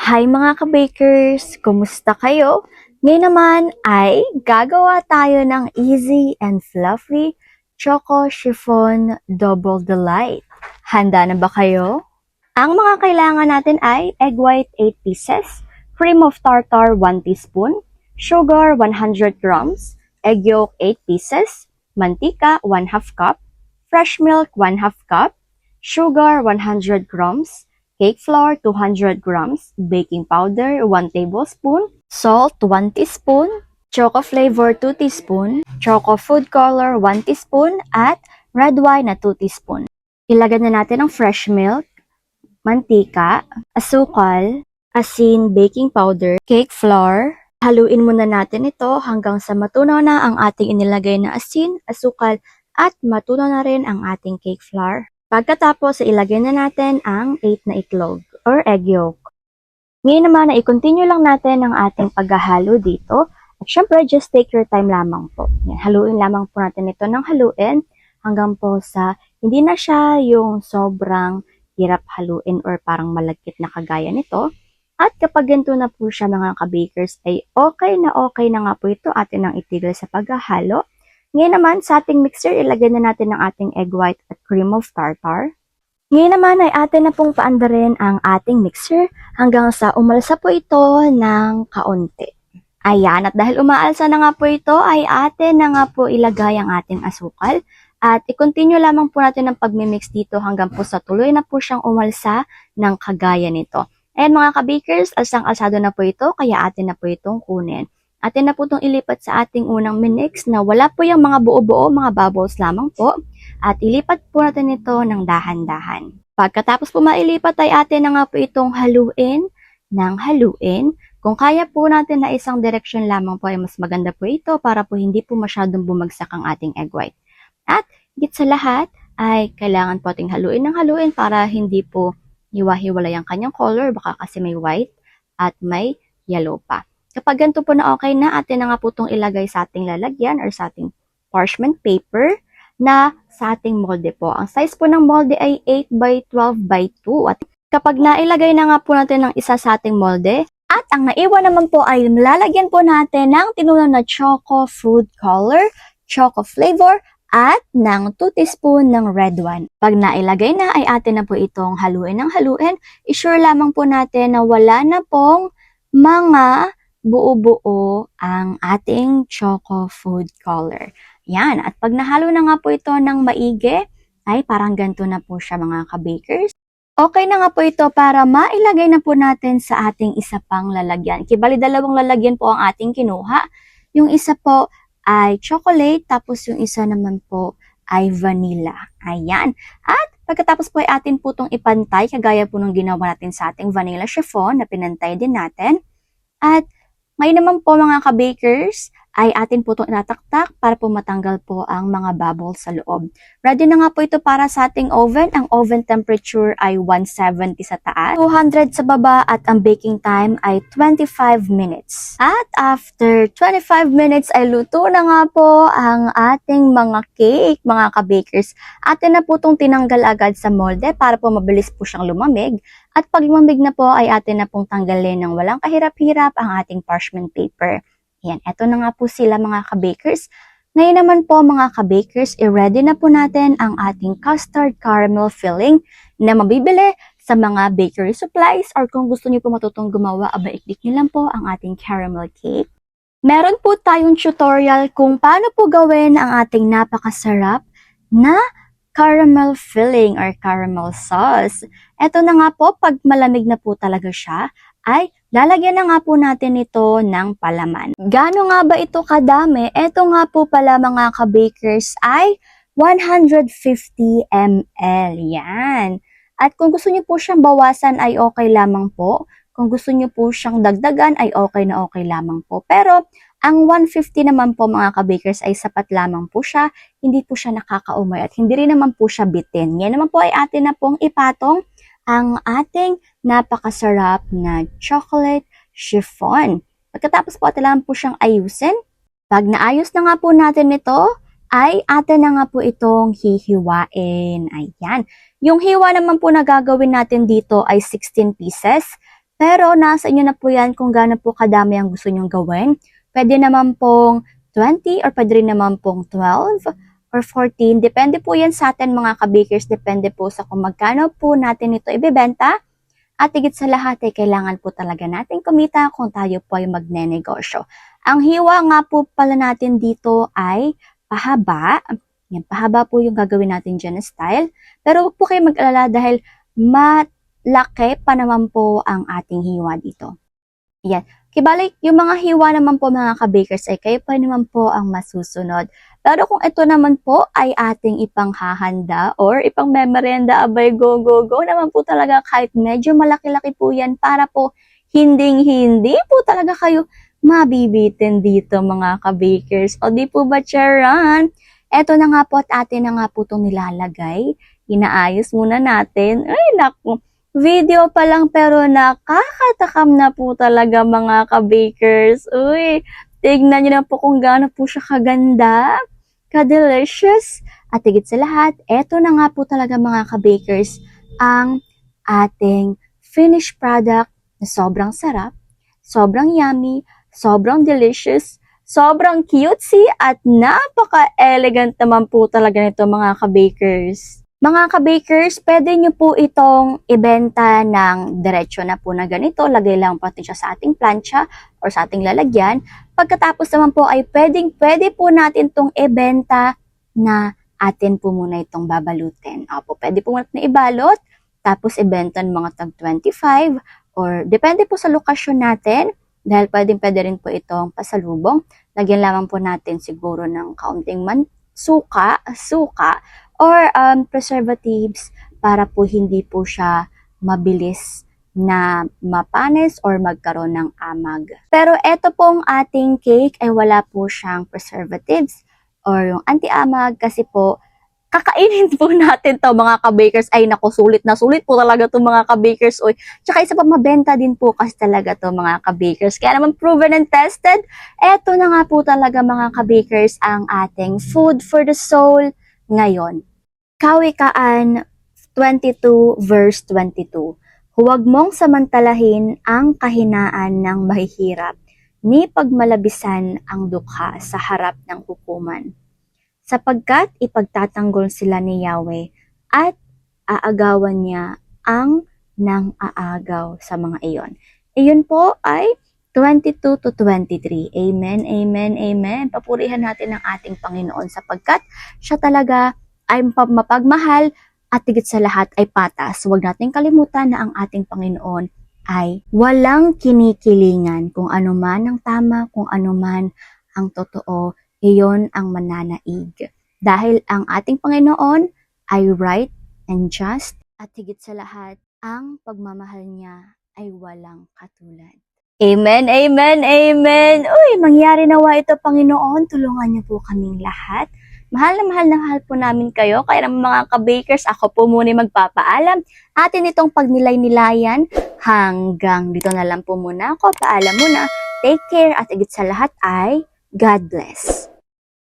Hi mga ka-bakers! Kumusta kayo? Ngayon naman ay gagawa tayo ng easy and fluffy Choco Chiffon Double Delight. Handa na ba kayo? Ang mga kailangan natin ay egg white 8 pieces, cream of tartar 1 teaspoon, sugar 100 grams, egg yolk 8 pieces, mantika 1/2 cup, fresh milk 1/2 cup, sugar 100 grams, cake flour 200 grams, baking powder 1 tablespoon, salt 1 teaspoon, choco flavor 2 teaspoon, choco food color 1 teaspoon, at red wine na 2 teaspoon. Ilagay na natin ang fresh milk, mantika, asukal, asin, baking powder, cake flour. Haluin muna natin ito hanggang sa matunaw na ang ating inilagay na asin, asukal, at matunaw na rin ang ating cake flour. Pagkatapos, ilagay na natin ang 8 na itlog or egg yolk. Ngayon naman, i-continue lang natin ang ating paghahalo dito. At syempre, just take your time lamang po. Yan, haluin lamang po natin ito ng haluin hanggang po sa hindi na siya yung sobrang hirap haluin or parang malagkit na kagaya nito. At kapag ganito na po siya mga ka-bakers ay okay na nga po ito atin ang itigil sa paghahalo. Ngayon naman, sa ating mixer, ilagay na natin ang ating egg white at cream of tartar. Ngayon naman ay atin na pong paandarin ang ating mixer hanggang sa umalsa po ito ng kaunti. Ayan, at dahil umaalsa na nga po ito, ay atin na nga po ilagay ang ating asukal. At i-continue lamang po natin ang pagmimix dito hanggang po sa tuloy na po siyang umalsa ng kagaya nito. Ayan mga ka-bakers, alsang-alsado na po ito, kaya atin na po itong kunin. Atin na po itong ilipat sa ating unang minix na wala po yung mga buo-buo, mga bubbles lamang po. At ilipat po natin ito ng dahan-dahan. Pagkatapos po mailipat ay atin na nga po itong haluin ng haluin. Kung kaya po natin na isang direction lamang po ay mas maganda po ito para po hindi po masyadong bumagsak ang ating egg white. At higit sa lahat ay kailangan po ating haluin ng haluin para hindi po hiwa-hiwalay ang kanyang color. Baka kasi may white at may yellow pa. Kapag ganito po na okay na, atin na nga po itong ilagay sa ating lalagyan or sa ating parchment paper na sa ating molde po. Ang size po ng molde ay 8 by 12 by 2. At kapag nailagay na nga po natin ng isa sa ating molde, at ang naiwan naman po ay lalagyan po natin ng tinunaw na choco food color, choco flavor, at ng 2 teaspoon ng red wine. Pag nailagay na ay atin na po itong haluin ng haluin. I-sure lamang po natin na wala na pong mga buo-buo ang ating choco food color. Yan. At pag nahalo na nga po ito ng maigi, ay parang ganito na po siya mga ka-bakers. Okay na nga po ito para mailagay na po natin sa ating isa pang lalagyan. Kibali dalawang lalagyan po ang ating kinuha. Yung isa po ay chocolate, tapos yung isa naman po ay vanilla. Ayan. At pagkatapos po ay atin po itong ipantay, kagaya po nung ginawa natin sa ating vanilla chiffon na pinantay din natin. At ngayon naman po mga ka-bakers, ay atin po itong inataktak para po matanggal po ang mga bubbles sa loob. Ready na nga po ito para sa ating oven. Ang oven temperature ay 170 sa taas, 200 sa baba, at ang baking time ay 25 minutes. At after 25 minutes ay luto na nga po ang ating mga cake, mga ka-bakers. Atin na po itong tinanggal agad sa molde para po mabilis po siyang lumamig. At pag lumamig na po ay atin na pong tanggalin ng walang kahirap-hirap ang ating parchment paper. Yan, eto na nga po sila mga ka-bakers. Ngayon naman po mga ka-bakers, i-ready na po natin ang ating custard caramel filling na mabibili sa mga bakery supplies, or kung gusto niyo po matutong gumawa, aba-i-click niyo lang po ang ating caramel cake. Meron po tayong tutorial kung paano po gawin ang ating napakasarap na caramel filling or caramel sauce. Eto na nga po, pag malamig na po talaga siya, ay lalagyan na nga po natin ito ng palaman. Gaano nga ba ito kadami? Ito nga po pala mga ka-bakers ay 150 ml. Yan. At kung gusto niyo po siyang bawasan ay okay lamang po. Kung gusto niyo po siyang dagdagan ay okay na okay lamang po. Pero ang 150 naman po mga ka-bakers ay sapat lamang po siya. Hindi po siya nakakaumay at hindi rin naman po siya bitin. Yan naman po ay atin na pong ipatong ang ating napakasarap na chocolate chiffon. Pagkatapos po atin lang po siyang ayusin. Pag naayos na nga po natin ito, ay atin na nga po itong hihiwain. Ayan. Yung hiwa naman po na gagawin natin dito ay 16 pieces. Pero nasa inyo na po yan kung gaano po kadami ang gusto nyong gawin. Pwede naman pong 20 or pwede rin naman pong 12 or 14. Depende po yan sa atin mga kabakers. Depende po sa kung magkano po natin ito ibebenta. At higit sa lahat ay kailangan po talaga natin kumita kung tayo po ay magnenegosyo. Ang hiwa nga po pala natin dito ay pahaba. Yan, pahaba po yung gagawin natin dyan na style. Pero huwag po kayo mag-alala dahil malaki pa naman po ang ating hiwa dito. Yan. Kibalik, yung mga hiwa naman po mga kabakers ay kayo pa naman po ang masusunod. Pero kung ito naman po ay ating ipanghahanda or ipang memerenda, abay go naman po talaga kahit medyo malaki-laki po yan para po hindi po talaga kayo mabibitin dito mga kabakers. O di po ba charan? Eto na nga po at atin na nga po itong nilalagay. Inaayos muna natin. Ay naku. Video pa lang pero nakakatakam na po talaga mga kabakers. Uy, tignan nyo na po kung gaano po siya kaganda, ka-delicious. At higit sa lahat, eto na nga po talaga mga kabakers ang ating finished product na sobrang sarap, sobrang yummy, sobrang delicious, sobrang cutesy at napaka-elegant naman po talaga nito mga kabakers. Mga kabakers, pwede nyo po itong ibenta ng diretsyo na po na ganito. Lagay lang pati siya sa ating plancha or sa ating lalagyan. Pagkatapos naman po ay pwede po natin itong ibenta na atin po muna itong babalutin. Opo, pwede po natin ibalot, tapos ibenta ng mga tag 25 or depende po sa lokasyon natin. Dahil pwede rin po itong pasalubong. Lagyan lamang po natin siguro ng kaunting suka, or preservatives para po hindi po siya mabilis na mapanis or magkaroon ng amag. Pero ito pong ating cake ay wala po siyang preservatives or yung anti-amag kasi po kakainin po natin to mga kabakers. Ay naku, sulit na sulit po talaga to mga kabakers. Oy. Tsaka isa pa mabenta din po kasi talaga to mga kabakers. Kaya naman proven and tested. Eto na nga po talaga mga kabakers ang ating food for the soul ngayon. Kawikaan 22 verse 22. Huwag mong samantalahin ang kahinaan ng mahihirap, ni pagmalabisan ang dukha sa harap ng hukuman. Sapagkat ipagtatanggol sila ni Yahweh at aagawan niya ang nang aagaw sa mga iyon. Iyon po ay 22 to 23. Amen, amen, amen. Papurihan natin ang ating Panginoon sapagkat siya talaga ay mapagmahal at higit sa lahat ay patas. Huwag natin kalimutan na ang ating Panginoon ay walang kinikilingan. Kung ano man ang tama, kung ano man ang totoo, iyon ang mananaig. Dahil ang ating Panginoon ay right and just at higit sa lahat, ang pagmamahal niya ay walang katulad. Amen, amen, amen. Uy, mangyari nawa ito, Panginoon. Tulungan niyo po kaming lahat. Mahal na mahal po namin kayo. Kaya naman mga kabakers, ako po muna magpapaalam. Atin itong pagnilay-nilayan. Hanggang dito na lang po muna ako. Paalam muna. Take care at higit sa lahat ay God bless.